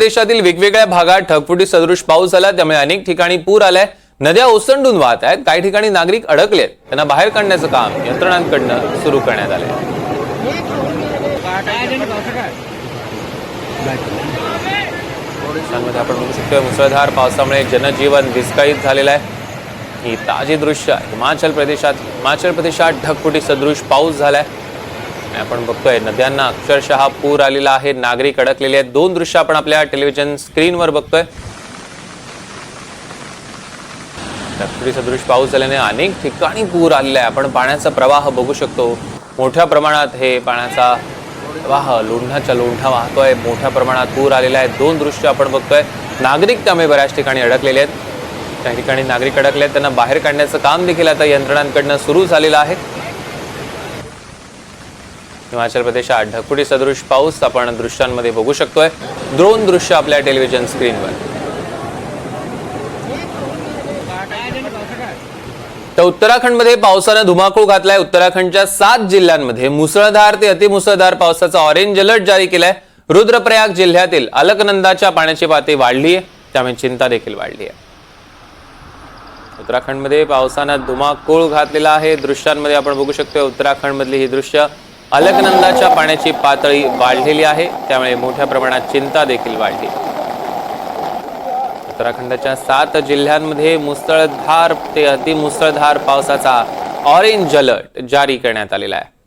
देशातील वेगवेगळ्या भागात ढगफुटी सदृश पाऊस झाला, त्यामुळे अनेक ठिकाणी पूर आलाय. नद्या ओसंडून वाहत आहेत. काही ठिकाणी नागरिक अडकलेत. त्यांना बाहेर काढण्याचं काम यंत्रणांकडून सुरू करण्यात आलंय. आपण बघू शकतो मुसळधार पावसामुळे जनजीवन विस्कळीत झालेलं आहे. ही ताजी दृश्य हिमाचल प्रदेशात ढगफुटी सदृश पाऊस झालाय. आपण बघतोय नद्यांना अक्षरशः पूर आलेला आहे. नागरिक अडकलेले आहेत. दोन दृश्य आपण आपल्या टेलिव्हिजन स्क्रीनवर बघतोय. ढगफुटी सदृश पाऊस झाल्याने अनेक ठिकाणी पूर आलेला आहे. आपण पाण्याचा प्रवाह बघू शकतो. मोठ्या प्रमाणात हे पाण्याचा प्रवाह लोंढाच्या लोंढा वाहतोय. मोठ्या प्रमाणात पूर आलेला आहे. दोन दृश्य आपण बघतोय. नागरिक त्यामुळे बऱ्याच ठिकाणी अडकलेले आहेत. त्या ठिकाणी नागरिक अडकले आहेत. त्यांना बाहेर काढण्याचं काम देखील आता यंत्रणांकडून सुरू झालेलं आहे. हिमाचल प्रदेशात ढगफुटी सदृश पाऊस आपण दृश्यांमध्ये बघू शकतोय. ड्रोन दृश्य आपल्या टेलिव्हिजन स्क्रीनवर. तर उत्तराखंडमध्ये पावसानं धुमाकूळ घातलाय. उत्तराखंडच्या 7 जिल्ह्यांमध्ये मुसळधार ते अतिमुसळधार पावसाचा ऑरेंज अलर्ट जारी केलाय. रुद्रप्रयाग जिल्ह्यातील अलकनंदाच्या पाण्याची पातळी वाढली आहे, त्यामुळे चिंता देखील वाढली आहे. उत्तराखंडमध्ये पावसानं धुमाकूळ घातलेला आहे. दृश्यांमध्ये आपण बघू शकतो उत्तराखंडमधली ही दृश्य. अलकनंदाच्या पाण्याची पातळी वाढलेली आहे, त्यामुळे मोठ्या प्रमाणात चिंता देखील वाढली. उत्तराखंडच्या 7 जिल्ह्यांमध्ये मुसळधार ते अतिमुसळधार पावसाचा ऑरेंज अलर्ट जारी करण्यात आलेला आहे.